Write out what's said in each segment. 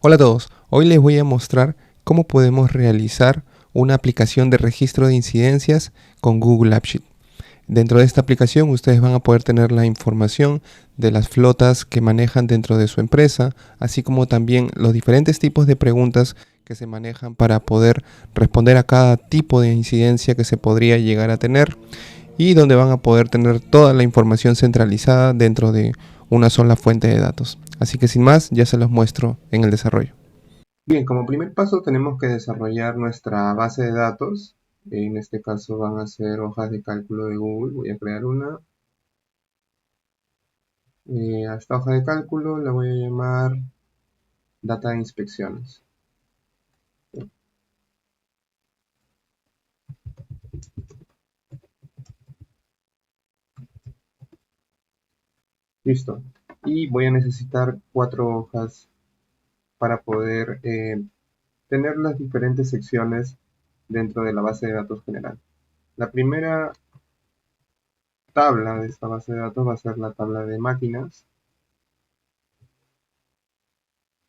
Hola a todos, hoy les voy a mostrar cómo podemos realizar una aplicación de registro de incidencias con Google AppSheet. Dentro de esta aplicación ustedes van a poder tener la información de las flotas que manejan dentro de su empresa, así como también los diferentes tipos de preguntas que se manejan para poder responder a cada tipo de incidencia que se podría llegar a tener, y donde van a poder tener toda la información centralizada dentro de una sola fuente de datos. Así que sin más, ya se los muestro en el desarrollo. Bien, como primer paso tenemos que desarrollar nuestra base de datos. En este caso van a ser hojas de cálculo de Google. Voy a crear una. A esta hoja de cálculo la voy a llamar data de inspecciones. Listo. Y voy a necesitar 4 hojas para poder tener las diferentes secciones dentro de la base de datos general. La primera tabla de esta base de datos va a ser la tabla de máquinas,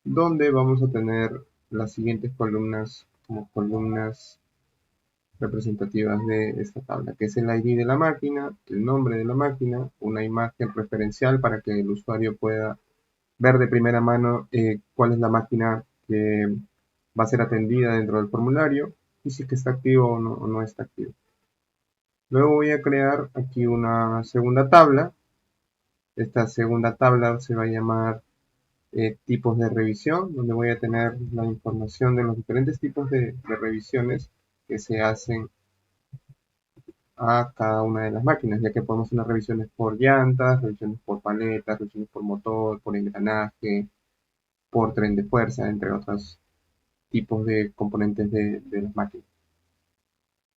donde vamos a tener las siguientes columnas como columnas representativas de esta tabla, que es el ID de la máquina, el nombre de la máquina, una imagen referencial para que el usuario pueda ver de primera mano cuál es la máquina que va a ser atendida dentro del formulario y si es que está activo o no está activo. Luego voy a crear aquí una segunda tabla. Esta segunda tabla se va a llamar tipos de revisión, donde voy a tener la información de los diferentes tipos de revisiones que se hacen a cada una de las máquinas, ya que podemos hacer revisiones por llantas, revisiones por paletas, revisiones por motor, por engranaje, por tren de fuerza, entre otros tipos de componentes de las máquinas.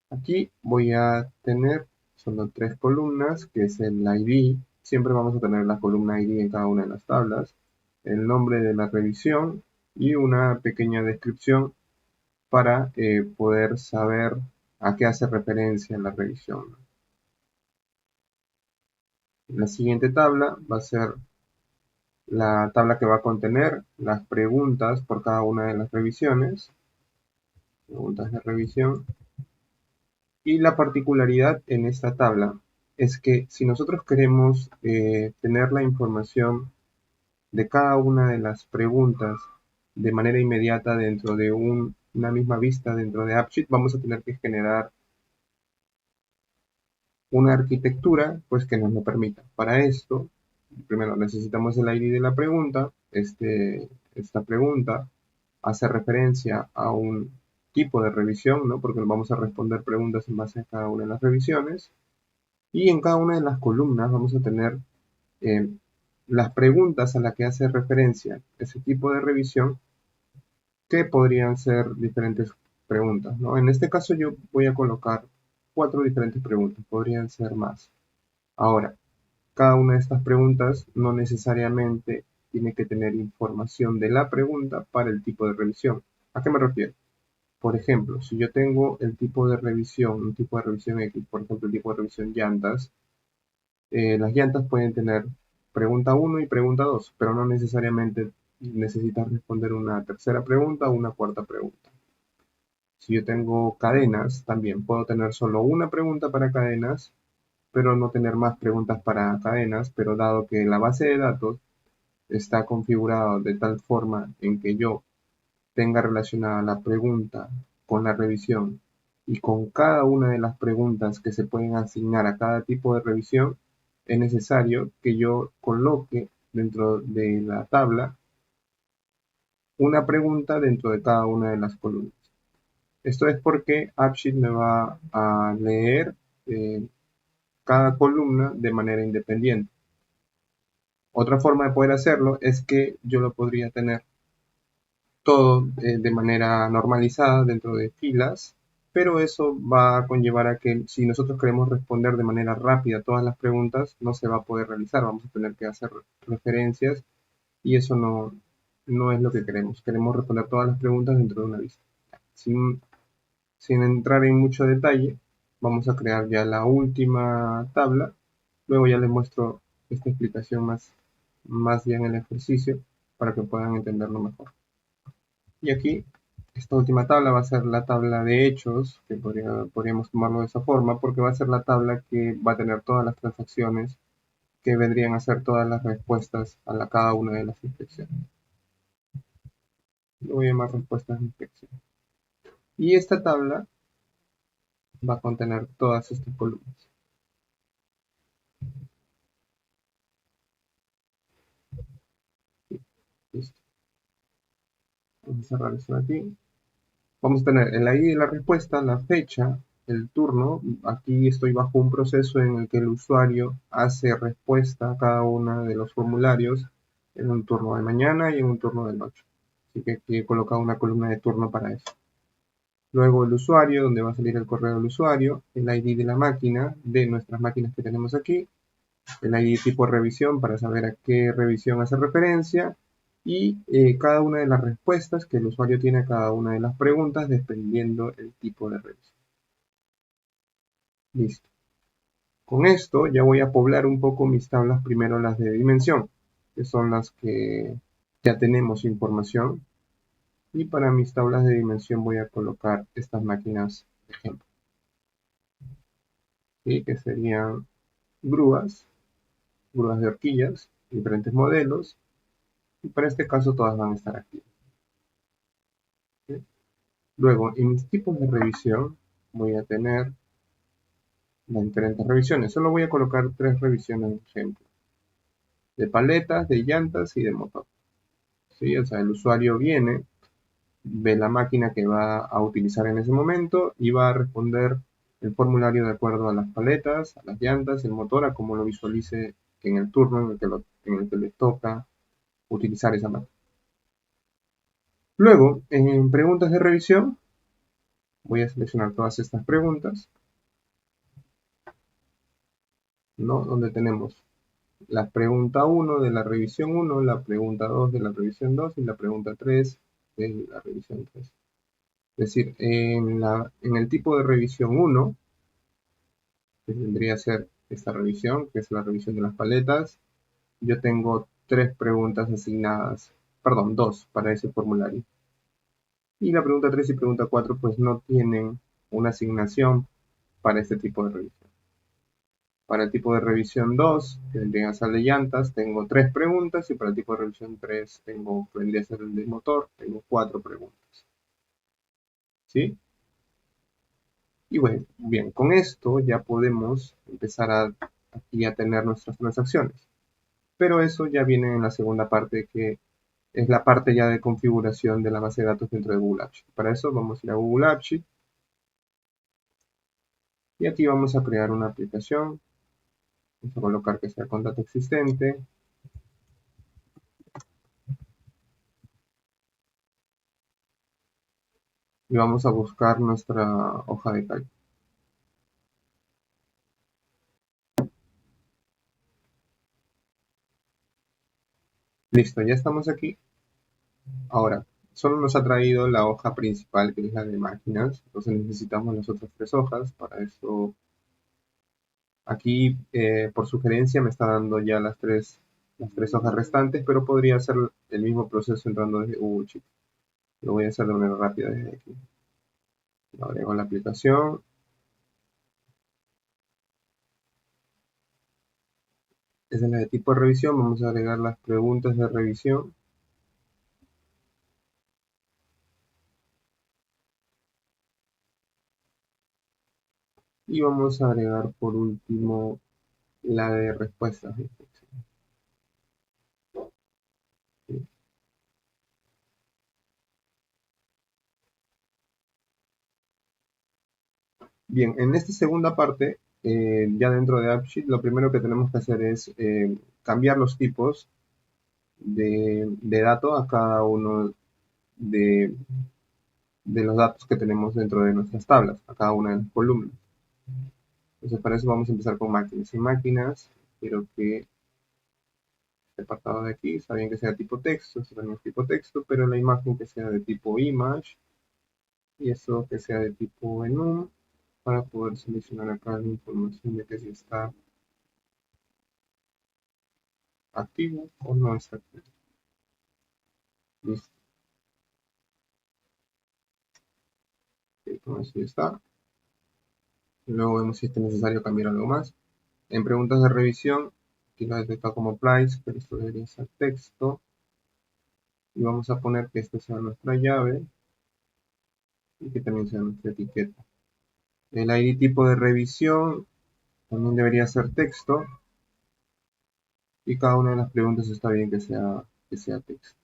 Aquí voy a tener solo 3 columnas, que es el ID. Siempre vamos a tener la columna ID en cada una de las tablas, el nombre de la revisión y una pequeña descripción para poder saber a qué hace referencia la revisión. La siguiente tabla va a ser la tabla que va a contener las preguntas por cada una de las revisiones, preguntas de revisión. Y la particularidad en esta tabla es que si nosotros queremos tener la información de cada una de las preguntas de manera inmediata dentro de una misma vista dentro de AppSheet, vamos a tener que generar una arquitectura pues que nos lo permita. Para esto, primero necesitamos el ID de la pregunta. Esta pregunta hace referencia a un tipo de revisión, ¿no? Porque vamos a responder preguntas en base a cada una de las revisiones. Y en cada una de las columnas vamos a tener eh, las preguntas a las que hace referencia ese tipo de revisión, que podrían ser diferentes preguntas, ¿no? En este caso yo voy a colocar 4 diferentes preguntas, podrían ser más. Ahora, cada una de estas preguntas no necesariamente tiene que tener información de la pregunta para el tipo de revisión. ¿A qué me refiero? Por ejemplo, si yo tengo el tipo de revisión, un tipo de revisión X, por ejemplo, el tipo de revisión llantas, las llantas pueden tener pregunta 1 y pregunta 2, pero no necesariamente necesitas responder una tercera pregunta o una cuarta pregunta. Si yo tengo cadenas, también puedo tener solo una pregunta para cadenas, pero no tener más preguntas para cadenas, pero dado que la base de datos está configurada de tal forma en que yo tenga relacionada la pregunta con la revisión y con cada una de las preguntas que se pueden asignar a cada tipo de revisión, es necesario que yo coloque dentro de la tabla una pregunta dentro de cada una de las columnas. Esto es porque AppSheet me va a leer cada columna de manera independiente. Otra forma de poder hacerlo es que yo lo podría tener todo de manera normalizada dentro de filas, pero eso va a conllevar a que si nosotros queremos responder de manera rápida todas las preguntas, no se va a poder realizar, vamos a tener que hacer referencias y eso no es lo que queremos. Queremos responder todas las preguntas dentro de una lista. Sin, sin entrar en mucho detalle, vamos a crear ya la última tabla. Luego ya les muestro esta explicación más ya en el ejercicio para que puedan entenderlo mejor. Y aquí, esta última tabla va a ser la tabla de hechos, que podríamos tomarlo de esa forma, porque va a ser la tabla que va a tener todas las transacciones que vendrían a ser todas las respuestas a cada una de las inspecciones. Lo voy a llamar respuestas de inspección. Y esta tabla va a contener todas estas columnas. Listo. Vamos a cerrar esto de aquí. Vamos a tener el ID de la respuesta, la fecha, el turno. Aquí estoy bajo un proceso en el que el usuario hace respuesta a cada uno de los formularios en un turno de mañana y en un turno de noche. Así que aquí he colocado una columna de turno para eso. Luego el usuario, donde va a salir el correo del usuario, el ID de la máquina, de nuestras máquinas que tenemos aquí, el ID tipo revisión para saber a qué revisión hace referencia y cada una de las respuestas que el usuario tiene a cada una de las preguntas dependiendo el tipo de revisión. Listo. Con esto ya voy a poblar un poco mis tablas, primero las de dimensión, que son las que ya tenemos información. Y para mis tablas de dimensión voy a colocar estas máquinas de ejemplo, ¿sí? Que serían grúas, grúas de horquillas, diferentes modelos, y para este caso todas van a estar aquí. ¿Sí? Luego, en mis tipos de revisión voy a tener las diferentes revisiones. Solo voy a colocar 3 revisiones de ejemplo. De paletas, de llantas y de motor. ¿Sí? O sea, el usuario viene, ve la máquina que va a utilizar en ese momento y va a responder el formulario de acuerdo a las paletas, a las llantas, el motor, a cómo lo visualice en el turno en el que le toca utilizar esa máquina. Luego, en preguntas de revisión, voy a seleccionar todas estas preguntas, ¿no? Donde tenemos la pregunta 1 de la revisión 1, la pregunta 2 de la revisión 2 y la pregunta 3 de la revisión 3. Es decir, en el tipo de revisión 1, que vendría a ser esta revisión, que es la revisión de las paletas, yo tengo 3 preguntas asignadas, perdón, 2 para ese formulario. Y la pregunta 3 y pregunta 4 pues no tienen una asignación para este tipo de revisión. Para el tipo de revisión 2, que vendría a ser de llantas, tengo 3 preguntas y para el tipo de revisión 3 tengo, que vendría a ser el de motor, tengo 4 preguntas. ¿Sí? Y bueno, bien, con esto ya podemos empezar aquí a tener nuestras transacciones. Pero eso ya viene en la segunda parte, que es la parte ya de configuración de la base de datos dentro de Google Apps. Para eso vamos a ir a Google Apps y aquí vamos a crear una aplicación. Vamos a colocar que sea con dato existente. Y vamos a buscar nuestra hoja de cálculo. Listo, ya estamos aquí. Ahora, solo nos ha traído la hoja principal, que es la de máquinas. Entonces necesitamos las otras 3 hojas. Para eso, aquí por sugerencia me está dando ya las tres hojas restantes, pero podría hacer el mismo proceso entrando desde Google Sheets. Lo voy a hacer de manera rápida desde aquí. Agrego la aplicación. Esa es la de tipo de revisión. Vamos a agregar las preguntas de revisión. Y vamos a agregar por último la de respuestas. Bien, en esta segunda parte, ya dentro de AppSheet, lo primero que tenemos que hacer es cambiar los tipos de datos a cada uno de, de los datos que tenemos dentro de nuestras tablas, a cada una de las columnas. Entonces, para eso vamos a empezar con máquinas. En máquinas, quiero que este apartado de aquí, está bien que sea tipo texto, esto también es tipo texto, pero la imagen que sea de tipo image y eso que sea de tipo enum, para poder seleccionar acá la información de que si está activo o no está activo. Listo. Con eso ya está. Luego vemos si es necesario cambiar algo más. En preguntas de revisión, aquí lo detecta como applies, pero esto debería ser texto. Y vamos a poner que esta sea nuestra llave y que también sea nuestra etiqueta. El ID tipo de revisión también debería ser texto. Y cada una de las preguntas está bien que sea texto.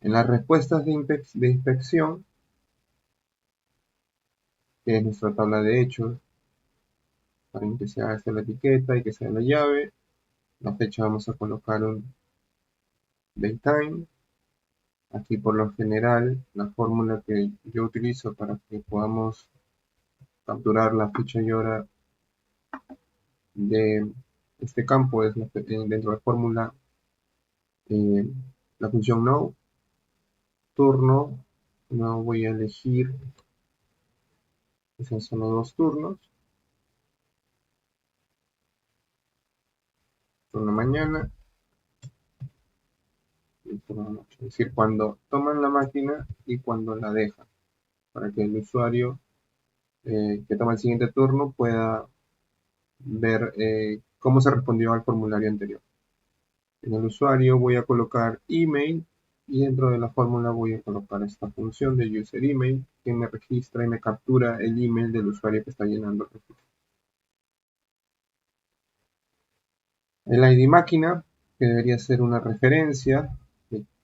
En las respuestas de inspección, que es nuestra tabla de hechos, para que sea esta la etiqueta y que sea la llave. La fecha vamos a colocar un datetime. Aquí por lo general, la fórmula que yo utilizo para que podamos capturar la fecha y hora de este campo es dentro de fórmula eh, la función no, turno, no voy a elegir, que sean solo dos turnos, turno mañana y turno noche, es decir, cuando toman la máquina y cuando la dejan, para que el usuario que toma el siguiente turno pueda ver cómo se respondió al formulario anterior. En el usuario voy a colocar email y dentro de la fórmula voy a colocar esta función de user email que me registra y me captura el email del usuario que está llenando el registro. El ID máquina, que debería ser una referencia,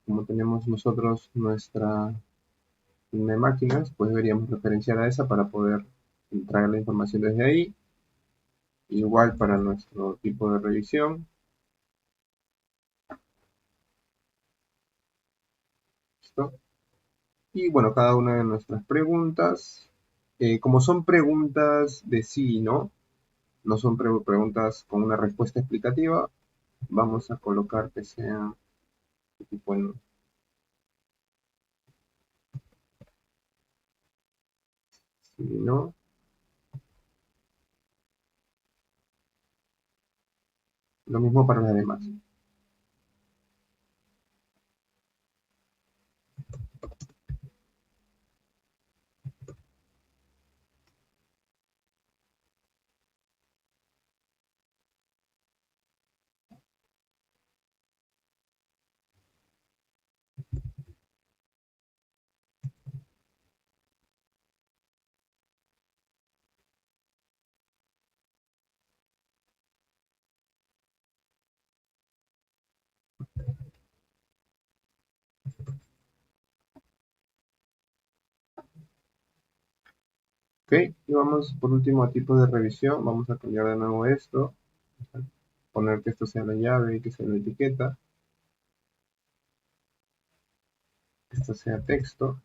como tenemos nosotros nuestra de máquinas, pues deberíamos referenciar a esa para poder traer la información desde ahí. Igual para nuestro tipo de revisión. ¿Listo? Y bueno, cada una de nuestras preguntas, como son preguntas de sí y no, no son preguntas con una respuesta explicativa, vamos a colocar que sea tipo en sí y no. Lo mismo para las demás. Ok, y vamos por último a tipo de revisión. Vamos a cambiar de nuevo esto. Poner que esto sea la llave y que sea la etiqueta. Que esto sea texto.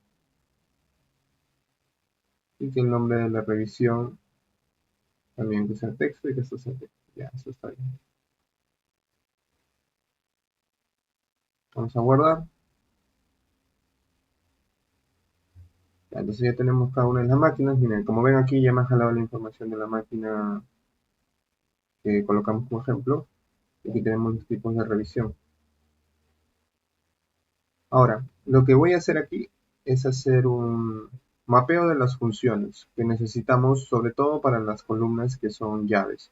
Y que el nombre de la revisión también que sea texto y que esto sea texto. Ya, eso está bien. Vamos a guardar. Ya, entonces ya tenemos cada una de las máquinas. Miren, como ven aquí ya me ha jalado la información de la máquina que colocamos como ejemplo. Y aquí tenemos los tipos de revisión. Ahora, lo que voy a hacer aquí es hacer un mapeo de las funciones que necesitamos, sobre todo para las columnas que son llaves.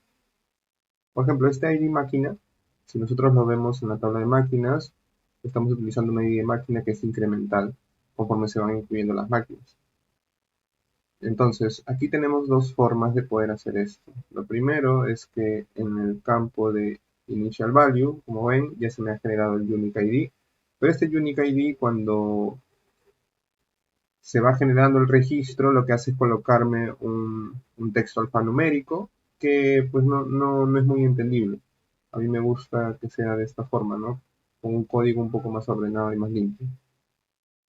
Por ejemplo, este ID máquina, si nosotros lo vemos en la tabla de máquinas, estamos utilizando una ID de máquina que es incremental conforme se van incluyendo las máquinas. Entonces, aquí tenemos dos formas de poder hacer esto. Lo primero es que en el campo de Initial Value, como ven, ya se me ha generado el Unique ID. Pero este Unique ID, cuando se va generando el registro, lo que hace es colocarme un texto alfanumérico que pues no es muy entendible. A mí me gusta que sea de esta forma, ¿no? Con un código un poco más ordenado y más limpio.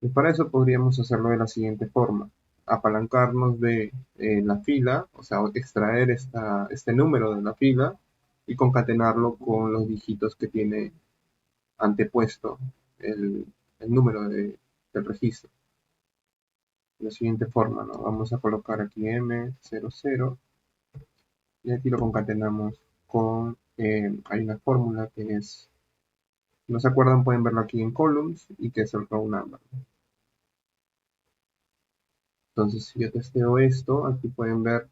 Y para eso podríamos hacerlo de la siguiente forma. Apalancarnos de la fila, o sea, extraer este número de la fila y concatenarlo con los dígitos que tiene antepuesto el número del registro. De la siguiente forma, ¿no? Vamos a colocar aquí M00 y aquí lo concatenamos con, hay una fórmula que es, si no se acuerdan pueden verlo aquí en columns y que es el row number. Entonces, si yo testeo esto, aquí pueden ver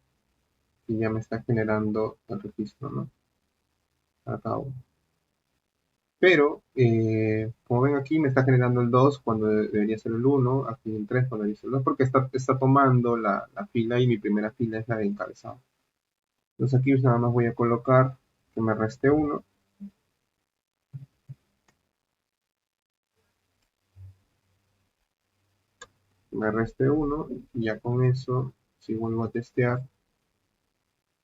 que ya me está generando el registro, ¿no? Acabo. Pero, como ven aquí, me está generando el 2 cuando debería ser el 1, aquí el 3 cuando debería ser el 2, porque está tomando la fila y mi primera fila es la de encabezado. Entonces aquí nada más voy a colocar que me reste 1. Me reste 1 y ya con eso, si vuelvo a testear,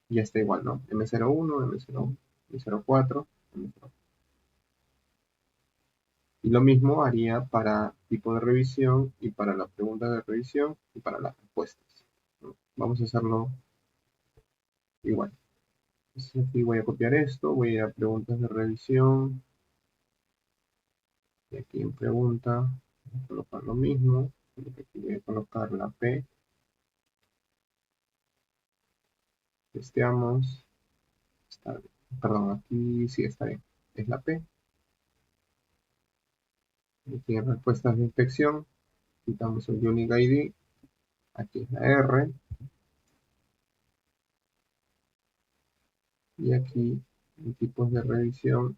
ya está igual, ¿no? M01, M01, M04, M04. Y lo mismo haría para tipo de revisión y para la pregunta de revisión y para las respuestas, ¿no? Vamos a hacerlo igual. Entonces aquí voy a copiar esto, voy a ir a preguntas de revisión y aquí en pregunta voy a colocar lo mismo, aquí voy a colocar la P, testeamos, está bien. Perdón, aquí sí está bien, es la P. Aquí en respuestas de inspección quitamos el Unique ID, aquí es la R y aquí en tipos de revisión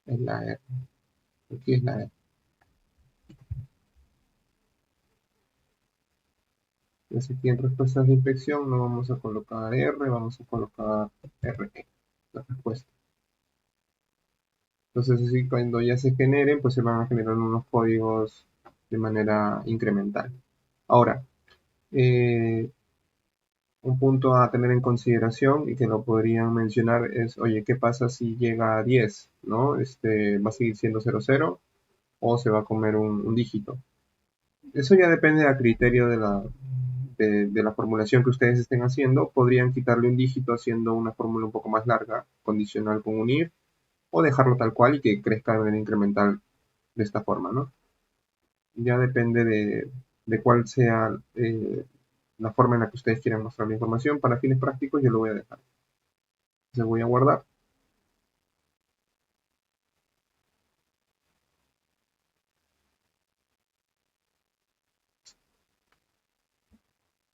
es la R, aquí es la R. Entonces aquí en respuestas de inspección no vamos a colocar R, vamos a colocar RE, la respuesta. Entonces así cuando ya se generen, pues se van a generar unos códigos de manera incremental. Ahora, eh, un punto a tener en consideración y que lo podrían mencionar es, oye, ¿qué pasa si llega a 10? ¿No? ¿Va a seguir siendo 00 o se va a comer un dígito? Eso ya depende a criterio de la formulación que ustedes estén haciendo. Podrían quitarle un dígito haciendo una fórmula un poco más larga, condicional con un if, o dejarlo tal cual y que crezca de manera incremental de esta forma, ¿no? Ya depende de cuál sea la forma en la que ustedes quieran mostrar la información. Para fines prácticos yo lo voy a dejar. Entonces voy a guardar.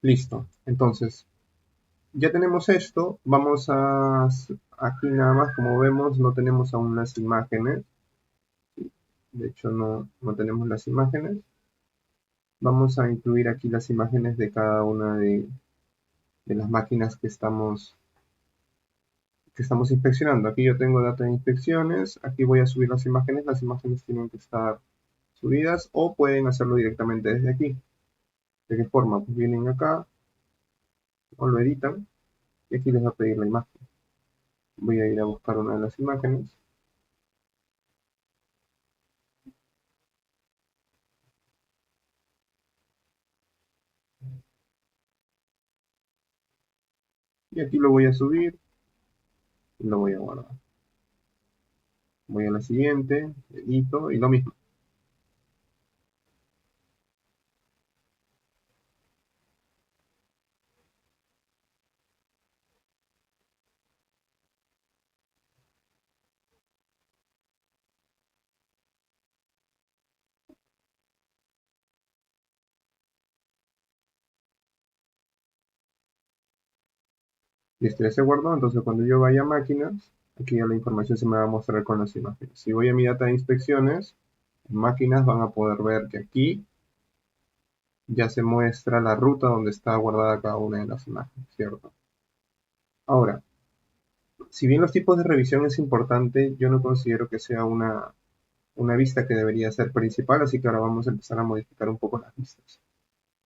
Listo. Entonces, ya tenemos esto. Vamos a... Aquí nada más, como vemos, no tenemos aún las imágenes. De hecho, no tenemos las imágenes. Vamos a incluir aquí las imágenes de cada una de las máquinas que estamos inspeccionando. Aquí yo tengo data de inspecciones. Aquí voy a subir las imágenes. Las imágenes tienen que estar subidas o pueden hacerlo directamente desde aquí. ¿De qué forma? Pues vienen acá o lo editan y aquí les va a pedir la imagen. Voy a ir a buscar una de las imágenes. Y aquí lo voy a subir y lo voy a guardar. Voy a la siguiente, edito y lo mismo. Listo, ya se guardó. Entonces cuando yo vaya a máquinas, aquí ya la información se me va a mostrar con las imágenes. Si voy a mi data de inspecciones, en máquinas van a poder ver que aquí ya se muestra la ruta donde está guardada cada una de las imágenes, ¿cierto? Ahora, si bien los tipos de revisión es importante, yo no considero que sea una vista que debería ser principal, así que ahora vamos a empezar a modificar un poco las vistas.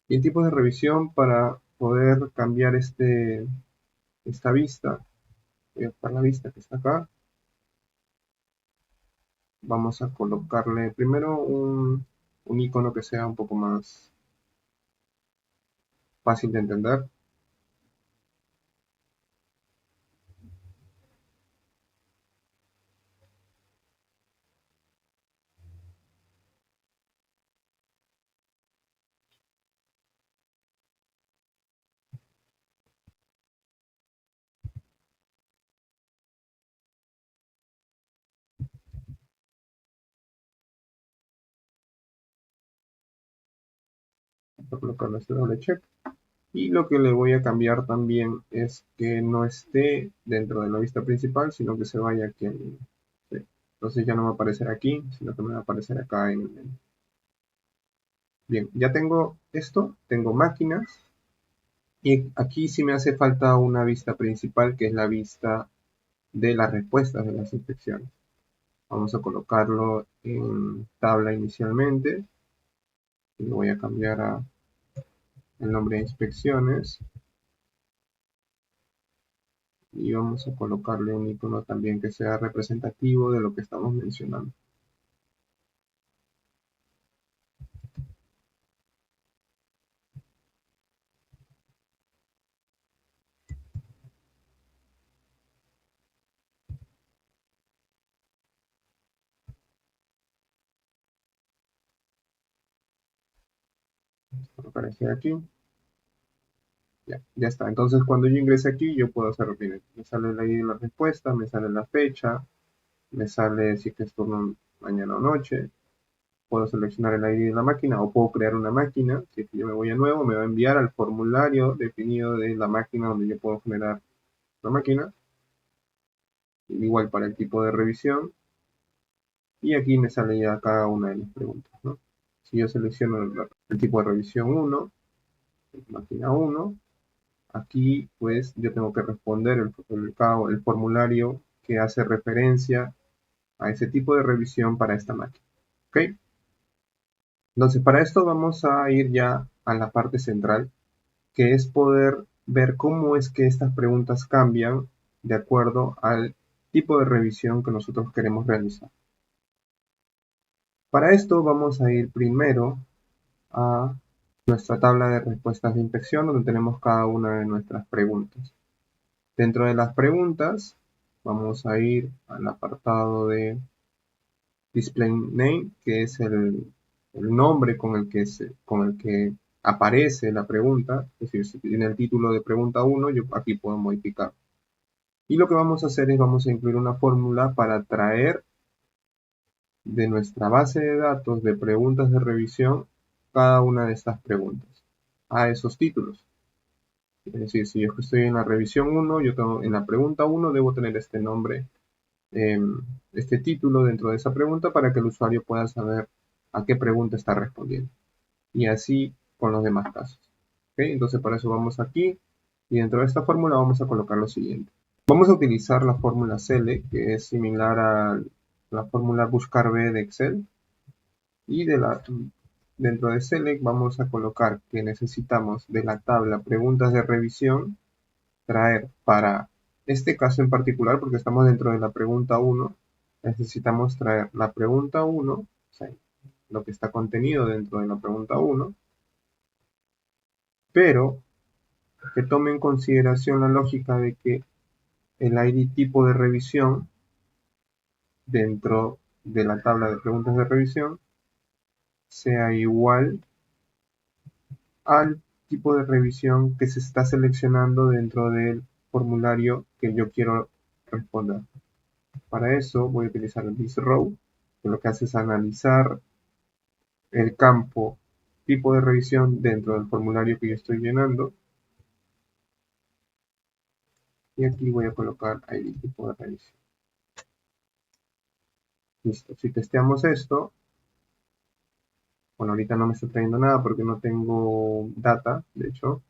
Y en tipos de revisión, para poder cambiar esta vista, voy a buscar la vista que está acá, vamos a colocarle primero un icono que sea un poco más fácil de entender. a colocarle este doble check. Y lo que le voy a cambiar también es que no esté dentro de la vista principal, sino que se vaya aquí al medio. ¿Sí? Entonces ya no va a aparecer aquí, sino que me va a aparecer acá en el medio. Bien, ya tengo esto, tengo máquinas. Y aquí sí me hace falta una vista principal, que es la vista de las respuestas de las inspecciones. Vamos a colocarlo en tabla inicialmente. Y le voy a cambiar a el nombre de inspecciones. Y vamos a colocarle un icono también que sea representativo de lo que estamos mencionando. Aparece aquí. Ya está. Entonces cuando yo ingrese aquí, yo puedo hacerlo. Miren, me sale la ID de la respuesta, me sale la fecha, me sale si es turno mañana o noche. Puedo seleccionar el ID de la máquina o puedo crear una máquina. Si es que yo me voy a nuevo, me va a enviar al formulario definido de la máquina donde yo puedo generar la máquina. Igual para el tipo de revisión. Y aquí me sale ya cada una de las preguntas, ¿no? Si yo selecciono el tipo de revisión 1, máquina 1, aquí pues yo tengo que responder el formulario que hace referencia a ese tipo de revisión para esta máquina. ¿Ok? Entonces para esto vamos a ir ya a la parte central, que es poder ver cómo es que estas preguntas cambian de acuerdo al tipo de revisión que nosotros queremos realizar. Para esto vamos a ir primero a nuestra tabla de respuestas de inspección, donde tenemos cada una de nuestras preguntas. Dentro de las preguntas vamos a ir al apartado de Display Name, que es el nombre con el que aparece la pregunta. Es decir, si tiene el título de pregunta 1, yo aquí puedo modificar. Y lo que vamos a hacer es vamos a incluir una fórmula para traer de nuestra base de datos de preguntas de revisión cada una de estas preguntas a esos títulos. Es decir, si yo estoy en la revisión 1, yo tengo en la pregunta 1 debo tener este nombre, este título dentro de esa pregunta para que el usuario pueda saber a qué pregunta está respondiendo. Y así con los demás casos. ¿Okay? Entonces para eso vamos aquí y dentro de esta fórmula vamos a colocar lo siguiente. Vamos a utilizar la fórmula select, que es similar a la fórmula buscar B de Excel. Y dentro de select vamos a colocar que necesitamos de la tabla preguntas de revisión traer para este caso en particular, porque estamos dentro de la pregunta 1, necesitamos traer la pregunta 1, o sea, lo que está contenido dentro de la pregunta 1, pero que tome en consideración la lógica de que el ID tipo de revisión dentro de la tabla de preguntas de revisión sea igual al tipo de revisión que se está seleccionando dentro del formulario que yo quiero responder. Para eso voy a utilizar el thisRow, que lo que hace es analizar el campo tipo de revisión dentro del formulario que yo estoy llenando. Y aquí voy a colocar ID tipo de revisión. Listo. Si testeamos esto, bueno, ahorita no me está trayendo nada porque no tengo data, de hecho.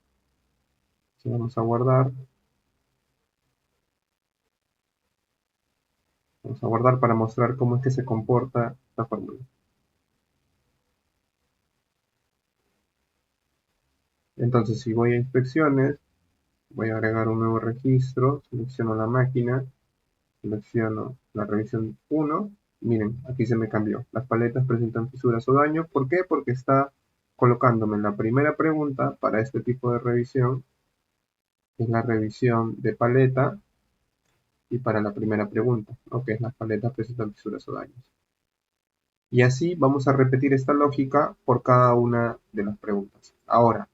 Si vamos a guardar. Vamos a guardar para mostrar cómo es que se comporta esta fórmula. Entonces, si voy a inspecciones, voy a agregar un nuevo registro, selecciono la máquina, selecciono la revisión 1. Miren, aquí se me cambió. Las paletas presentan fisuras o daños. ¿Por qué? Porque está colocándome la primera pregunta para este tipo de revisión, que es la revisión de paleta, y para la primera pregunta, ¿no? Que es las paletas presentan fisuras o daños. Y así vamos a repetir esta lógica por cada una de las preguntas. Ahora,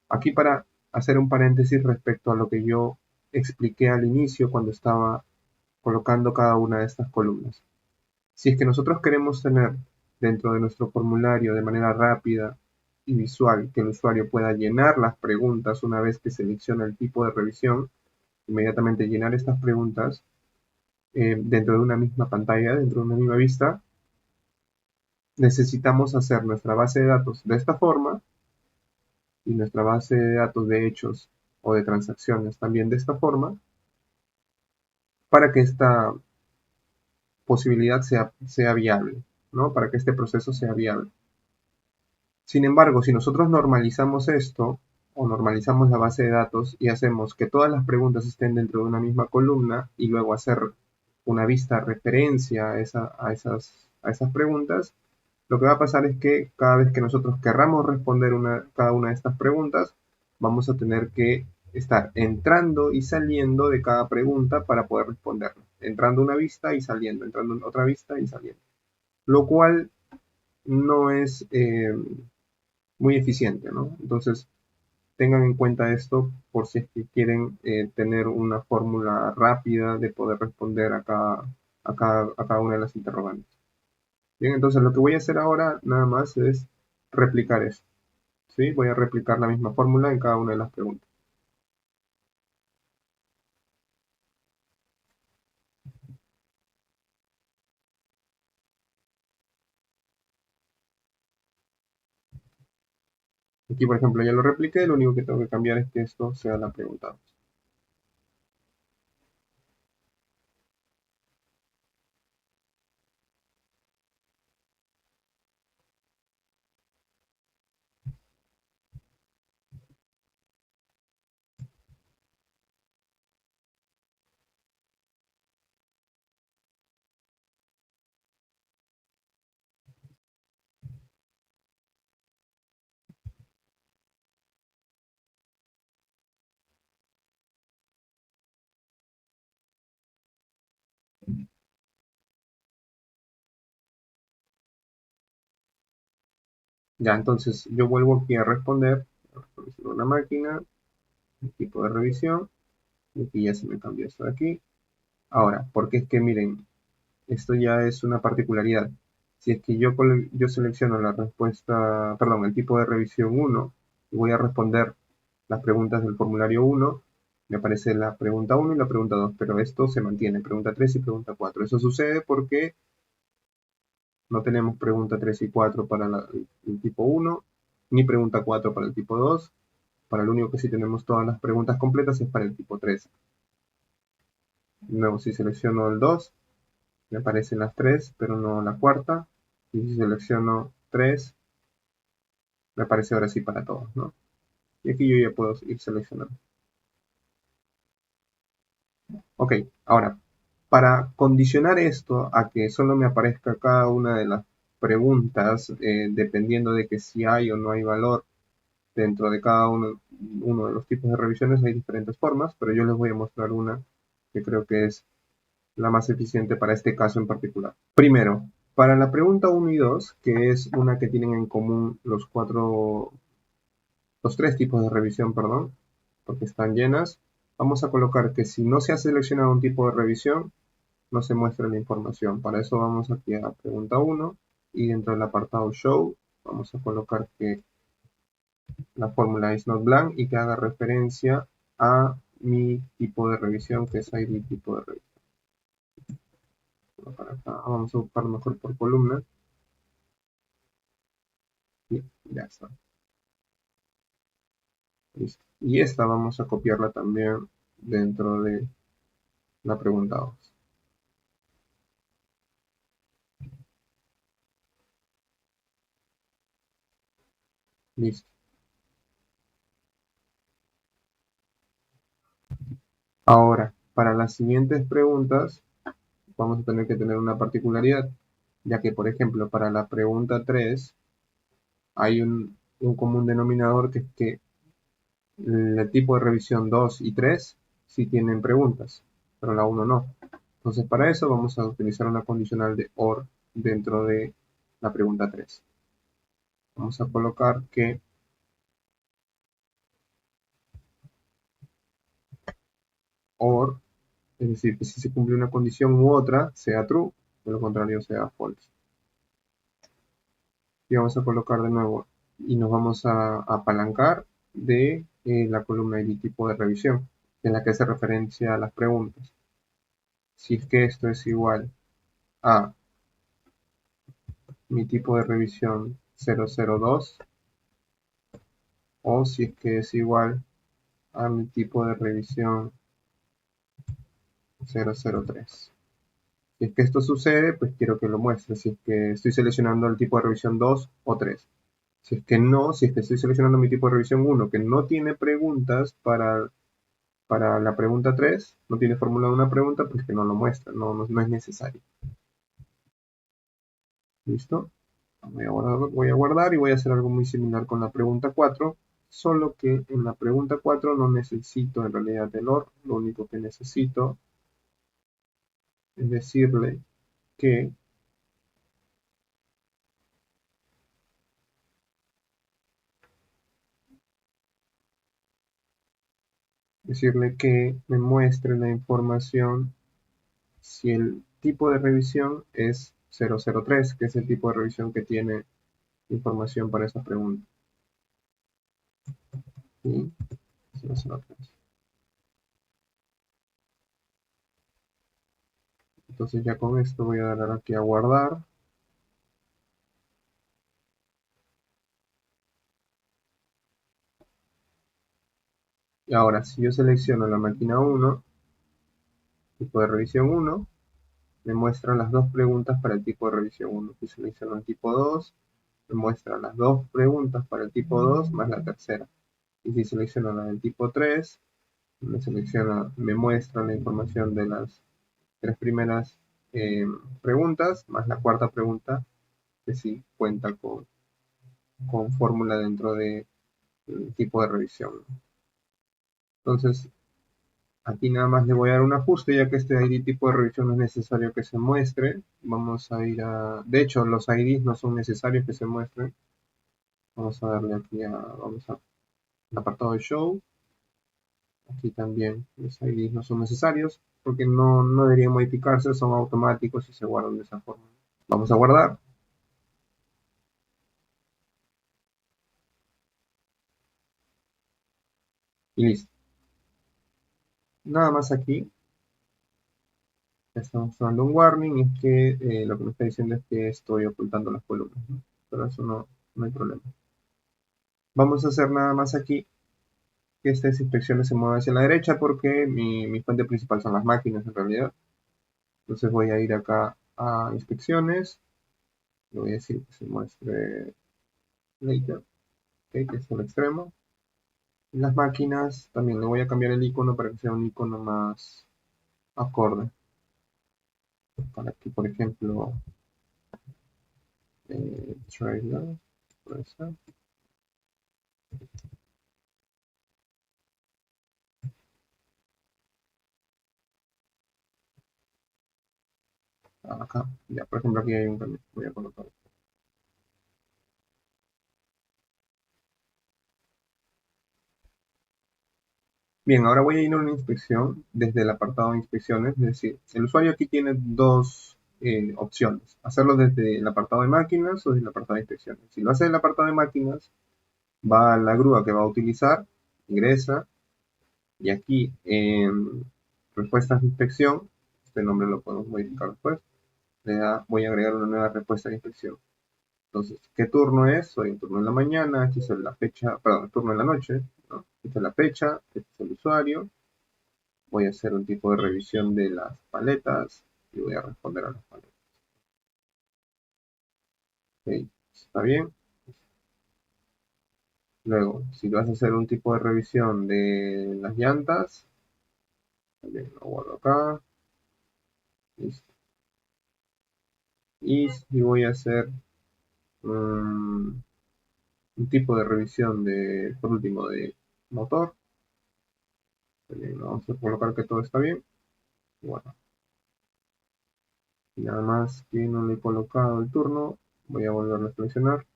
aquí para hacer un paréntesis respecto a lo que yo expliqué al inicio cuando estaba colocando cada una de estas columnas. Si es que nosotros queremos tener dentro de nuestro formulario de manera rápida y visual, que el usuario pueda llenar las preguntas una vez que selecciona el tipo de revisión, inmediatamente llenar estas preguntas dentro de una misma pantalla, dentro de una misma vista. Necesitamos hacer nuestra base de datos de esta forma y nuestra base de datos de hechos o de transacciones también de esta forma, para que esta posibilidad sea viable, ¿no? Para que este proceso sea viable. Sin embargo, si nosotros normalizamos esto, o normalizamos la base de datos y hacemos que todas las preguntas estén dentro de una misma columna y luego hacer una vista referencia a esas preguntas, lo que va a pasar es que cada vez que nosotros querramos responder cada una de estas preguntas, vamos a tener que estar entrando y saliendo de cada pregunta para poder responderla. Entrando una vista y saliendo, entrando en otra vista y saliendo. Lo cual no es muy eficiente, ¿no? Entonces, tengan en cuenta esto por si es que quieren tener una fórmula rápida de poder responder a cada una de las interrogantes. Bien, entonces lo que voy a hacer ahora nada más es replicar esto, ¿sí? Voy a replicar la misma fórmula en cada una de las preguntas. Aquí, por ejemplo, ya lo repliqué, lo único que tengo que cambiar es que esto sea la pregunta 2. Ya, entonces yo vuelvo aquí a responder una máquina, el tipo de revisión, y aquí ya se me cambió esto de aquí. Ahora, porque es que miren, esto ya es una particularidad. Si es que yo selecciono la respuesta, perdón, el tipo de revisión 1 y voy a responder las preguntas del formulario 1, me aparece la pregunta 1 y la pregunta 2, pero esto se mantiene, pregunta 3 y pregunta 4. Eso sucede porque no tenemos pregunta 3 y 4 para el tipo 1, ni pregunta 4 para el tipo 2. Para el único que sí tenemos todas las preguntas completas es para el tipo 3. De nuevo, si selecciono el 2, me aparecen las 3, pero no la cuarta. Y si selecciono 3, me aparece ahora sí para todos, ¿no? Y aquí yo ya puedo ir seleccionando. Ok, ahora, para condicionar esto a que solo me aparezca cada una de las preguntas, dependiendo de que si hay o no hay valor dentro de cada uno de los tipos de revisiones, hay diferentes formas, pero yo les voy a mostrar una que creo que es la más eficiente para este caso en particular. Primero, para la pregunta 1 y 2, que es una que tienen en común los tres tipos de revisión, perdón, porque están llenas, vamos a colocar que si no se ha seleccionado un tipo de revisión, no se muestra la información. Para eso vamos aquí a pregunta 1 y dentro del apartado show vamos a colocar que la fórmula is not blank y que haga referencia a mi tipo de revisión, que es ID tipo de revisión. Para acá, vamos a buscar mejor por columna. Y ya está. Listo. Y esta vamos a copiarla también dentro de la pregunta 2. Listo. Ahora, para las siguientes preguntas, vamos a tener que tener una particularidad, ya que, por ejemplo, para la pregunta 3, hay un común denominador que es que el tipo de revisión 2 y 3 sí tienen preguntas, pero la 1 no. Entonces, para eso vamos a utilizar una condicional de OR dentro de la pregunta 3. Vamos a colocar que OR, es decir, que si se cumple una condición u otra, sea true, de lo contrario sea false. Y vamos a colocar de nuevo y nos vamos a apalancar de la columna ID tipo de revisión, en la que hace referencia a las preguntas. Si es que esto es igual a mi tipo de revisión 002 o si es que es igual a mi tipo de revisión 003. Si es que esto sucede, pues quiero que lo muestre. Si es que estoy seleccionando el tipo de revisión 2 o 3. Si es que no, si es que estoy seleccionando mi tipo de revisión 1, que no tiene preguntas para la pregunta 3, no tiene formulada una pregunta, pues que no lo muestra, no es necesario. ¿Listo? Voy a guardar y voy a hacer algo muy similar con la pregunta 4, solo que en la pregunta 4 no necesito en realidad el OR, lo único que necesito es decirle que me muestre la información si el tipo de revisión es 003, que es el tipo de revisión que tiene información para esa pregunta. Y 003. Entonces ya con esto voy a dar aquí a guardar. Y ahora, si yo selecciono la máquina 1, tipo de revisión 1, me muestra las dos preguntas para el tipo de revisión 1. Si selecciono el tipo 2, me muestra las dos preguntas para el tipo 2 más la tercera. Y si selecciono la del tipo 3, me muestra la información de las tres primeras preguntas más la cuarta pregunta que sí cuenta con fórmula dentro del tipo de revisión. Entonces, aquí nada más le voy a dar un ajuste, ya que este ID tipo de revisión no es necesario que se muestre. Vamos a ir a... De hecho, los IDs no son necesarios que se muestren. Vamos a darle aquí vamos al apartado de Show. Aquí también los IDs no son necesarios porque no deberían modificarse, son automáticos y se guardan de esa forma. Vamos a guardar. Y listo. Nada más aquí. Está mostrando un warning y es que lo que me está diciendo es que estoy ocultando las columnas, ¿no? Pero eso no hay problema. Vamos a hacer nada más aquí que estas inspecciones se muevan hacia la derecha porque mi fuente principal son las máquinas en realidad. Entonces voy a ir acá a inspecciones. Le voy a decir que se muestre later, okay, que es el extremo. En las máquinas también le voy a cambiar el icono para que sea un icono más acorde. Para que, por ejemplo, trailer, puede ser. Acá, ya, por ejemplo, aquí hay un cambio. Voy a colocar. Bien, ahora voy a ir a una inspección desde el apartado de inspecciones. Es decir, el usuario aquí tiene dos opciones. Hacerlo desde el apartado de máquinas o desde el apartado de inspecciones. Si lo hace en el apartado de máquinas, va a la grúa que va a utilizar, ingresa, y aquí en respuestas de inspección, este nombre lo podemos modificar después, voy a agregar una nueva respuesta de inspección. Entonces, ¿qué turno es? Soy un turno en la mañana, aquí es la fecha, perdón, el turno en la noche, ¿no? Esta es la fecha, este es el usuario. Voy a hacer un tipo de revisión de las paletas y voy a responder a las paletas. Ok, está bien. Luego, si vas a hacer un tipo de revisión de las llantas, también lo guardo acá. Listo. Y si voy a hacer un tipo de revisión de, por último, de motor, también vamos a colocar que todo está bien. Bueno, y nada más que no le he colocado el turno, voy a volver a seleccionar.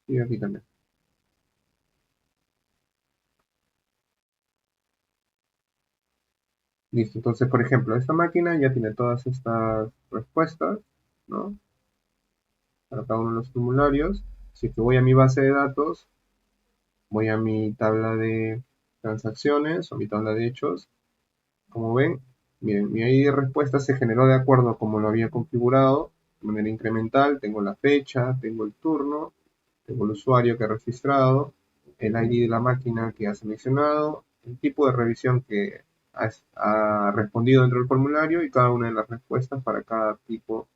Y aquí también. Listo, entonces por ejemplo, esta máquina ya tiene todas estas respuestas. ¿no? Para cada uno de los formularios. Si que voy a mi base de datos, voy a mi tabla de transacciones o mi tabla de hechos. Como ven, miren, mi ID de respuesta se generó de acuerdo a como lo había configurado, de manera incremental. Tengo la fecha, tengo el turno, tengo el usuario que ha registrado, el ID de la máquina que ha seleccionado, el tipo de revisión que ha respondido dentro del formulario y cada una de las respuestas para cada tipo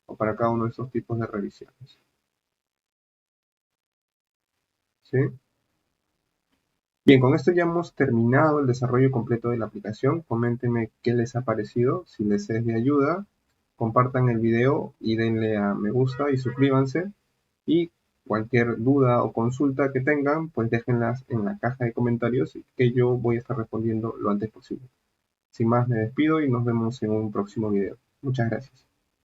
o para cada uno de esos tipos de revisiones. ¿Sí? Bien, con esto ya hemos terminado el desarrollo completo de la aplicación. Coméntenme qué les ha parecido, si les es de ayuda. Compartan el video y denle a me gusta y suscríbanse. Y cualquier duda o consulta que tengan, pues déjenlas en la caja de comentarios que yo voy a estar respondiendo lo antes posible. Sin más, me despido y nos vemos en un próximo video. Muchas gracias.